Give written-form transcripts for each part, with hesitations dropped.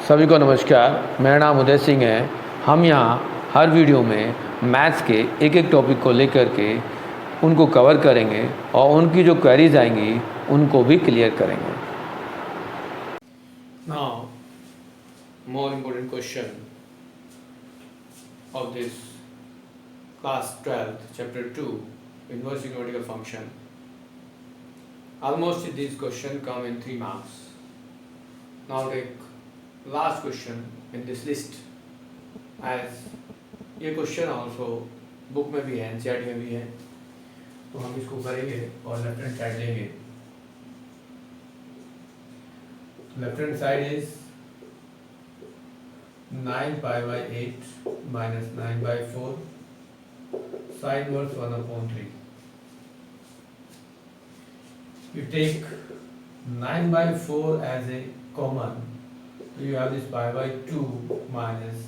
सभी को नमस्कार। मेरा नाम उदय सिंह है। हम यहाँ हर वीडियो में मैथ्स के एक एक टॉपिक को लेकर के उनको कवर करेंगे और उनकी जो क्वेरीज आएंगी उनको भी क्लियर करेंगे। Now more important question of this class 12 chapter 2 inverse trigonometrical function. Almost these questions come in 3 marks. Now take last question in this list, as ये क्वेश्चन ऑल्सो बुक में भी है, एनसीईआरटी में भी है, तो हम इसको करेंगे और लेफ्ट हैंड साइड लेंगे। Left hand side is 9π/8 minus 9/4 sin inverse 1/3. You take 9/4 as a common, so you have this π/2 minus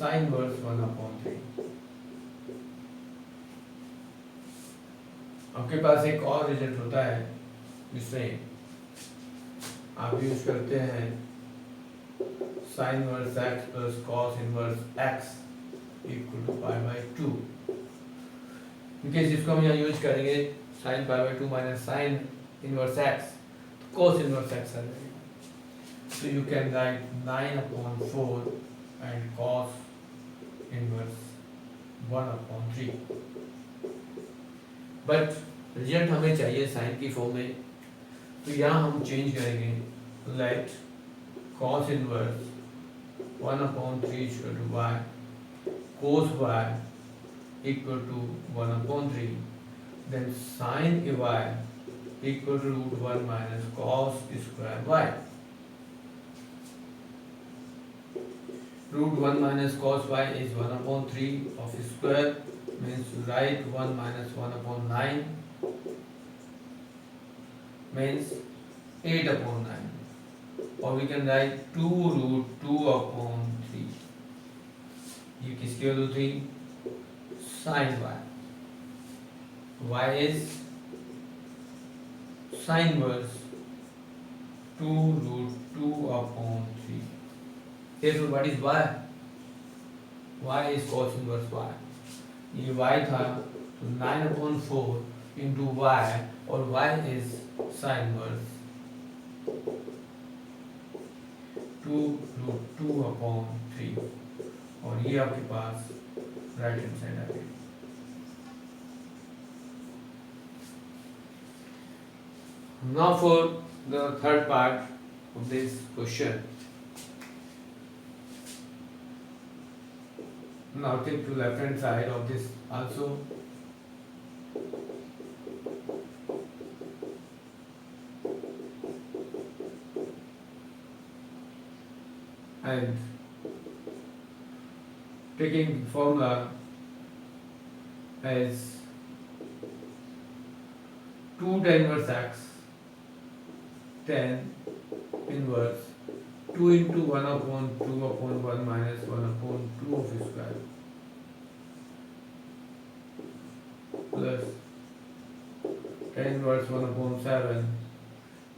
sin inverse 1/3. आपके पास एक और रिजल्ट होता है जिसमें आप यूज करते हैं sin inverse x plus cos inverse x equal to π/2। क्योंकि जिसको हम यहाँ यूज करेंगे sin π/2 minus sin inverse x, तो cos inverse x आ जाएगा। So you can write 9/4 and cos inverse 1/3। But result हमें चाहिए साइन की फॉर्म में, तो यहाँ हम चेंज करेंगे, late cos inverse 1/3 equal to y, cos y equal to 1/3, then sin y equal to √1 minus cos square y. √1 minus cos y is 1/3 of square, means write 1 minus 1/9 means 8/9, or we can write 2√2/3। ये किसकी value थी? sin y। y is sin inverse 2√2/3। Therefore what is y? y is cos inverse y। ये y था, तो 9/4 into y, और y is sin inverse 2√2/3, और ये आपके पास राइट हैंड साइड आ गई। Now for the third part of this question. Now take to left hand side of this also. And taking formula as 2 tan inverse x, tan inverse 2 into 1/2/1 minus 1/2 of square plus tan inverse 1/7।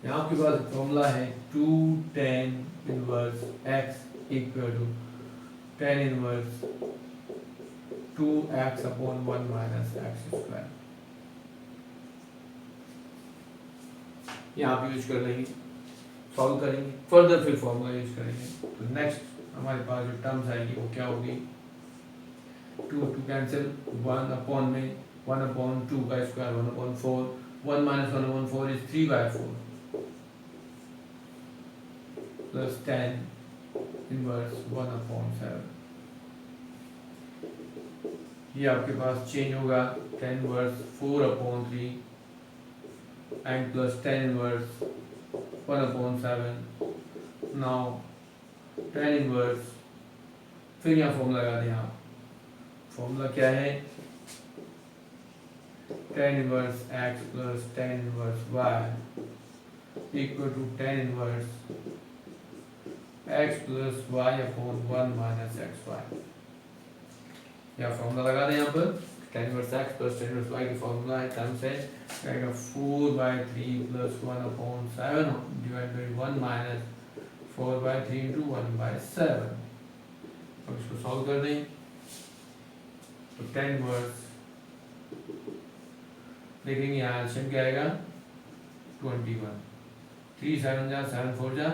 यहाँ आपके पास formula है 2 tan inverse x equal to tan inverse 2x/1 minus x square। यहाँ आप use कर लेंगे, solve करेंगे, further फिर formula use करेंगे। तो नेक्स्ट हमारे पास जो टर्म्स आएगी वो क्या होगी? 2 कैंसिल, 1 में 1/2 का square 1/4, 1 minus 1/4 is 3/4 plus tan inverse 1/7। ये आपके पास चेंज होगा, tan inverse 4/3 and plus tan inverse 1/7। now tan inverse, फिर यहाँ फॉर्मूला लगा दें आप। फॉर्मूला क्या है? tan inverse x plus tan inverse y equal to tan inverse x plus y/1 minus xy। यहाँ फॉर्मूला लगा दें यहाँ पर, tan inverse x plus tan inverse y की फॉर्मूला है, टर्म्स है, आएगा 4/3 plus 1/7 divided by 1 minus 4/3 into 1/7। अब इसको सॉल्व कर दें तो 10 वर्स देखेंगे यहाँ एल्शियम क्या आएगा 21, 3 7 जा 7 4 जा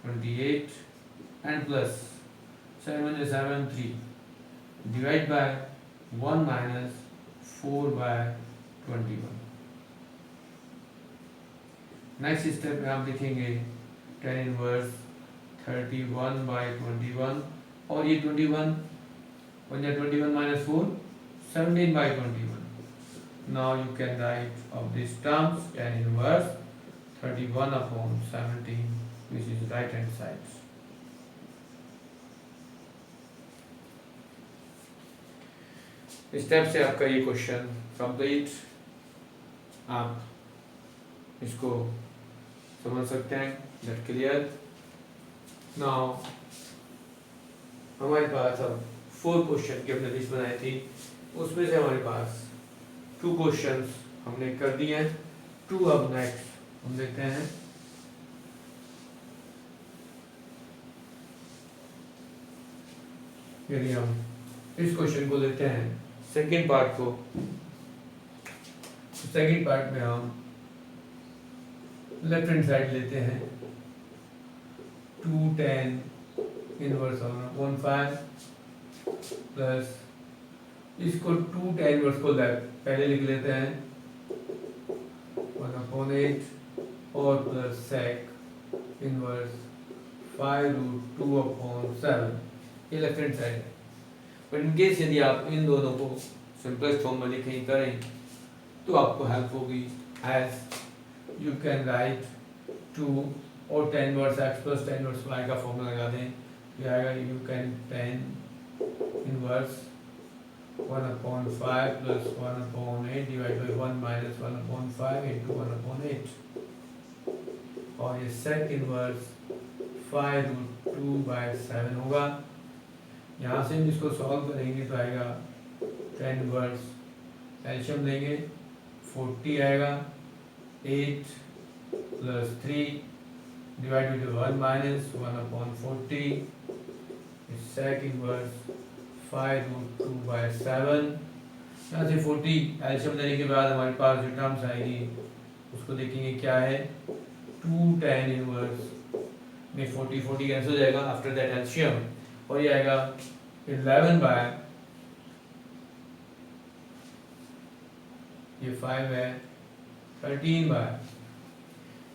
28 एंड प्लस 7 जा 7 3 divide by 1 minus 4/21। Next step में आप लिखेंगे 10 इनवर्स 31/21 और ये 21 21 minus 4 17/21। Now you can write of these terms 10 inverse 31/17 which is right hand side। Step से आपका ये क्वेश्चन कंप्लीट, आप इसको समझ सकते हैं। That clear. नाउ हमारे पास अब 4 क्वेश्चन की हमने लिस्ट बनाई थी, उसमें से हमारे पास 2 क्वेश्चंस हमने कर दिए हैं। 2 अब नेक्स्ट हम देखते हैं। यदि हम इस क्वेश्चन को लेते हैं सेकंड पार्ट को, सेकंड पार्ट में हम लेफ्ट हैंड साइड लेते हैं 2 10 इनवर्स 1/5 प्लस इसको 2 10 इनवर्स को पहले लिख लेते हैं 1/8 और प्लस सेक इनवर्स 5√2/7। ये लेफ्ट हैंड साइड है। बट इन केस यदि आप इन दोनों को सिंपलेस्ट फॉर्म में लिखें करें तो आपको हेल्प होगी। एज यू कैन राइट 2 और 10 inverse x plus 10 inverse y का फॉर्मूला लगा दें। ये आएगा you can 10 inverse 1/5 plus 1/8 divide by 1 minus 1/5 into 1/8 और ये सेक इनवर्स 5√2/7 होगा। यहाँ से हम इसको सॉल्व करेंगे तो आएगा 10 इनवर्स एल्शियम लेंगे 40 आएगा 8 plus 3 divide by 1 minus 1/40 sec inverse 5√2/7। यहाँ से 40 एल्शियम लेने के बाद हमारे पास जो टर्म्स आएगी उसको देखेंगे क्या है 2 10 इनवर्स में 40 कैंसिल हो जाएगा आफ्टर दैट एल्शियम और ये आएगा 11 बाय ये 5 है 13 बाय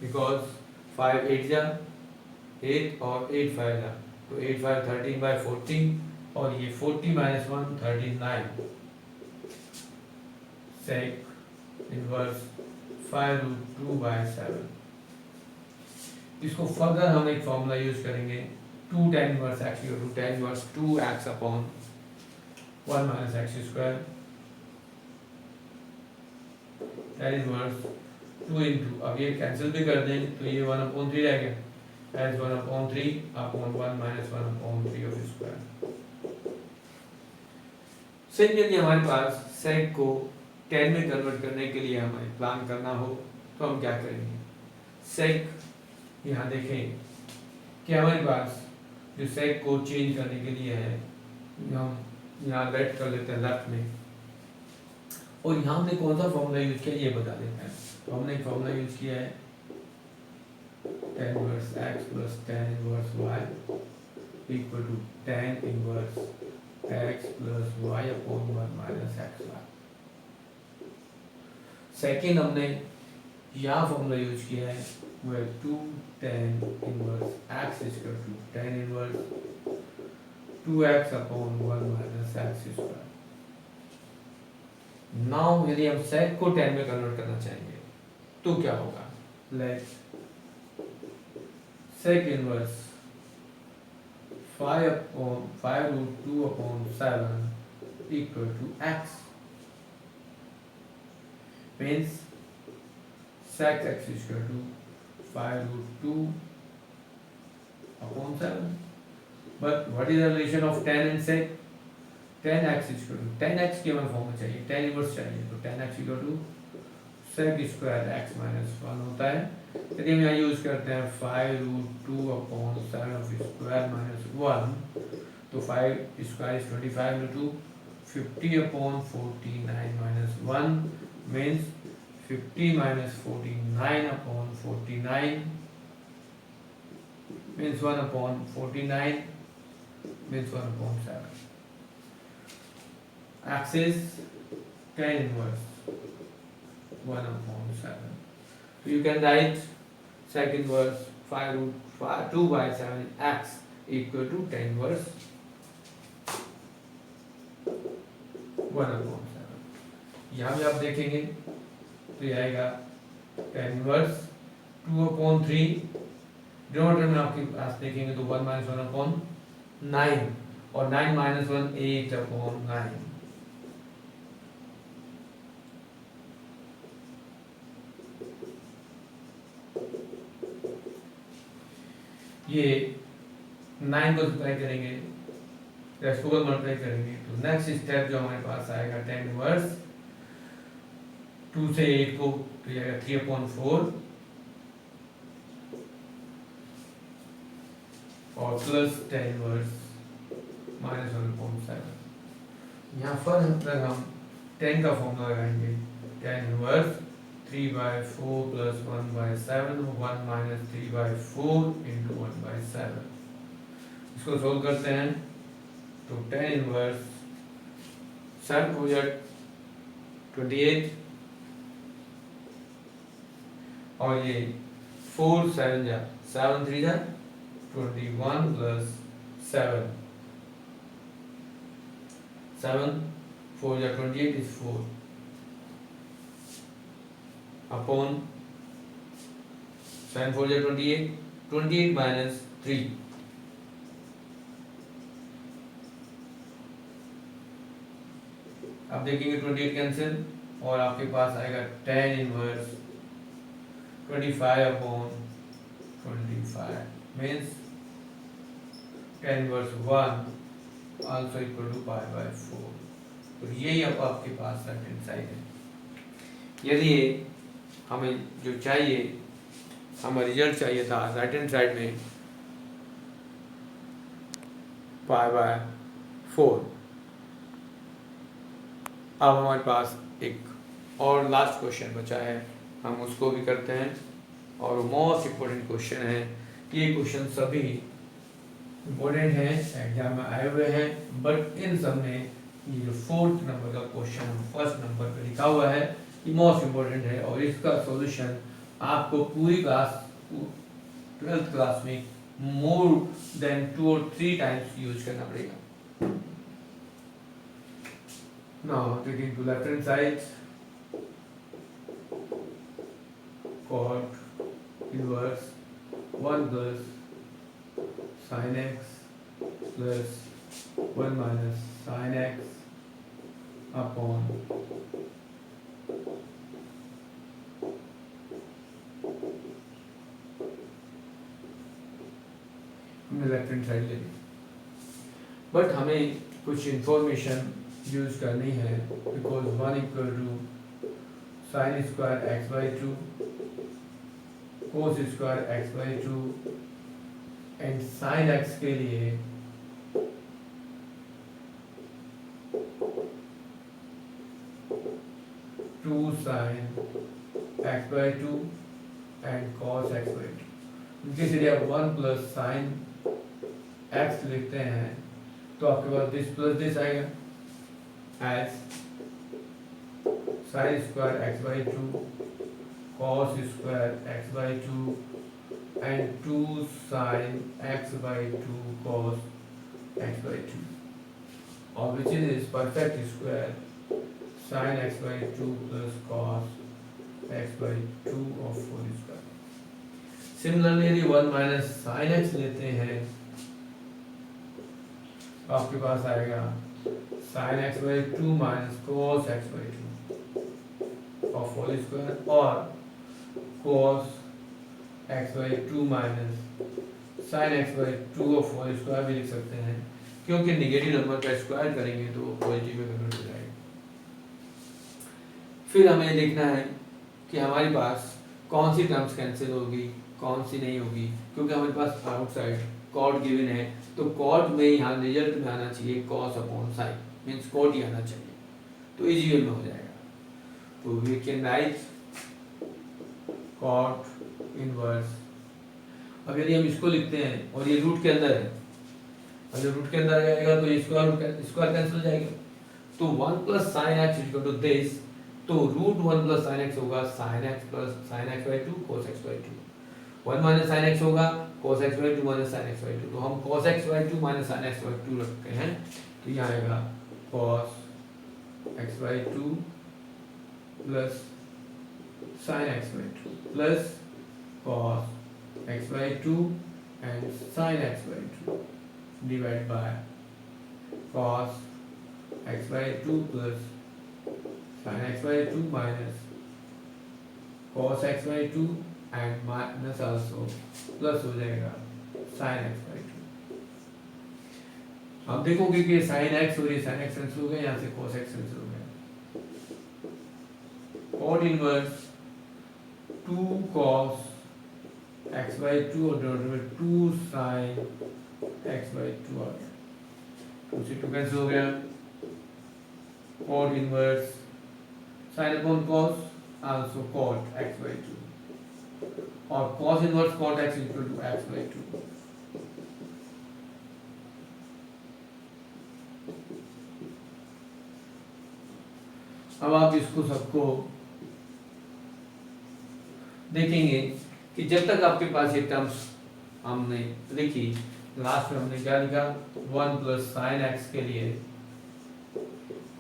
बिकॉज 5 8 जा 8 और 8 5 जा तो 8 5 13/14 और ये 40 माइनस 1 39 सेक इनवर्स 5√2/7। इसको फर्दर हम एक फॉर्मूला यूज करेंगे 2 10 inverse x equal to 10 inverse 2x upon 1 minus x square 10 inverse 2 into अब ये कैंसिल भी कर दें तो ये 1/3 रह गया as 1/3 upon 1 minus 1/3 of square. Similarly हमारे पास सेक को 10 में कन्वर्ट करने के लिए हमें प्लान करना हो तो हम क्या करेंगे। सेक यहाँ देखें कि हमारे पास जो सेक को चेंज करने के लिए है हम यहाँ लेट कर लेते हैं लेफ्ट में और यहाँ हमने कौन सा फॉर्मूला यूज किया ये बता देते हैं। तो हमने एक फॉर्मूला यूज किया है 10 inverse x plus 10 inverse y equal to 10 inverse x plus y upon 1 minus xy। Second हमने यहाँ फॉर्मूला यूज किया है वो है 2 10 inverse x equal to 10 inverse 2x upon 1 minus x square. Now यदि हम सेक को 10 में कन्वर्ट करना चाहेंगे तो क्या होगा। Let sec inverse 5√2/7 equal to x means sec x is equal to 5√2/7. But what is the relation of tan and sec? 10x is equal to 10x की हमें फॉर्म चाहिए 10 इनवर्स चाहिए तो 10x equal to sec square x minus 1 होता है यदि हम यहाँ यूज करते हैं 5√2/7 माइनस 1, तो 5 square is 25 into 50/49 minus 1 means 50 minus 49/49 means 1/49 means 1/7. X is tan inverse 1/7. So you can write sec inverse 5√2/7 x equal to tan inverse 1/7. यहाँ भी आप देखेंगे तो ये आएगा tan inverse 2/3. डिनोमिनेटर में आपके पास देखेंगे तो 1 minus 1/9 और 9 minus 1 8/9. ये 9 को सब्ट्रैक्ट करेंगे, रेसिप्रोकल मल्टीप्लाई करेंगे, तो नेक्स्ट स्टेप जो हमारे पास आएगा tan इनवर्स 2 से 8 को तो ये आएगा 3/4 और प्लस tan इनवर्स -1/7. यहाँ फर्स्ट हम tan का फॉर्मूला लगाएंगे. tan inverse 3/4 plus 1/7 1 minus 3/4 into 1/7. इसको सोल्व करते हैं तो tan इनवर्स 7 हो जाए 28 और ये 4 7 जा 7 3 जा 21 plus 7 4 जा 28 is 4 upon 7 4 is 28 minus 3 अब देखेंगे 28 कैंसिल और आपके पास आएगा tan inverse 25/25 means tan inverse 1 also equal to pi/4. तो यही अब आपके पास राइट हैंड साइड है. यदि हमें जो चाहिए हमें रिजल्ट चाहिए था राइट हैंड साइड में pi/4. अब हमारे पास एक और लास्ट क्वेश्चन बचा है, हम उसको भी करते हैं और मोस्ट इम्पोर्टेंट क्वेश्चन है. ये क्वेश्चन सभी इम्पोर्टेंट हैं, एग्जाम में आए हुए हैं, बट इन सब में ये जो 4th नंबर का क्वेश्चन फर्स्ट नंबर पे लिखा हुआ है ये मोस्ट इम्पोर्टेंट है और इसका सॉल्यूशन आपको पूरी क्लास 12th क्लास में more than 2 or 3 times use करना पड़ेगा. Now taking to left hand side, cot inverse 1 plus sin x plus 1 minus sin x upon हमने लेफ्ट हैंड साइड ले ली, बट हमें कुछ इंफॉर्मेशन यूज करनी है because 1 equal to sin square x/2 cos square x/2 and sin x के लिए to sin x/2 and cos x/2. इनके लिए आप 1 प्लस sin x लिखते हैं तो आपके पास दिस प्लस दिस आएगा as sin square x/2 cos square x/2 and 2 sin x/2 cos x/2 or which is perfect square sin x/2 plus cos x/2 of whole square. Similarly यदि 1 minus sin x लेते हैं तो आपके पास आएगा sin x/2 minus cos x/2 of whole square और cos x/2 minus sin x/2 of whole square भी लिख सकते हैं क्योंकि नेगेटिव नंबर का स्क्वायर करेंगे तो पॉजिटिव में कन्वर्ट हो जाएगा. फिर हमें देखना है कि हमारे पास कौन सी टर्म्स कैंसिल होगी, कौन सी नहीं होगी, क्योंकि हमारे पास आउटसाइड कॉट गिवन है, तो कॉट में यहाँ रिजल्ट में आना चाहिए cos upon sine, means cot ही आना चाहिए, तो इजी वे में हो जाएगा। तो we can write cot inverse. अब यदि हम इसको लिखते हैं और ये रूट के अंदर है, और जब रूट के अंदर आएगा तो स्क्वायर कैंसिल हो जाएगा, तो 1 plus sine x equal to this, तो रूट 1 प्लस साइन एक्स होगा sine x plus sine x by 2 cos x by 2, 1 minus sine x होगा cos x by 2 minus sin x by 2, तो हम cos x by 2 minus sin x by 2 रखते हैं, तो यहाँ आएगा cos x by 2 plus sin x by 2 plus cos x by 2 and sin x by 2 divided by cos x by 2 plus sin x by 2 minus cos x by 2 and minus also plus हो जाएगा sin x by 2। आप देखोगे कि sin x और ये sin x cancel हो गया, यहाँ से cos x कैंसिल हो गया, cot inverse 2 cos x by 2 और divided by 2 sin x by 2 आ गया, 2 से 2 कैंसिल हो गया, cot inverse sin upon cos also cot x by 2 और cos inverse cot x equal to x by 2। अब आप इसको सबको देखेंगे कि जब तक आपके पास ये टर्म्स हमने लिखी, लास्ट में हमने क्या लिखा, 1 प्लस साइन एक्स के लिए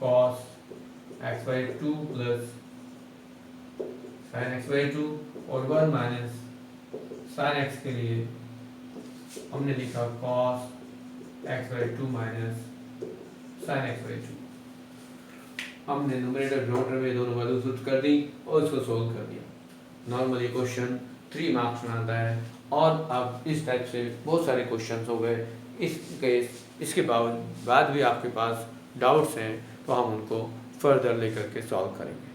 cos x by 2 plus sin x by 2 और 1 माइनस sin x के लिए हमने लिखा cos x by 2 minus sin x by 2। हमने न्यूमरेटर डिनोमिनेटर में दोनों वैल्यू पुट कर दी और इसको सोल्व कर दिया। नॉर्मली क्वेश्चन 3 मार्क्स में आता है, और अब इस टाइप से बहुत सारे क्वेश्चंस हो गए। इसके बाद भी आपके पास डाउट्स हैं तो हम उनको फर्दर लेकर के सॉल्व करेंगे।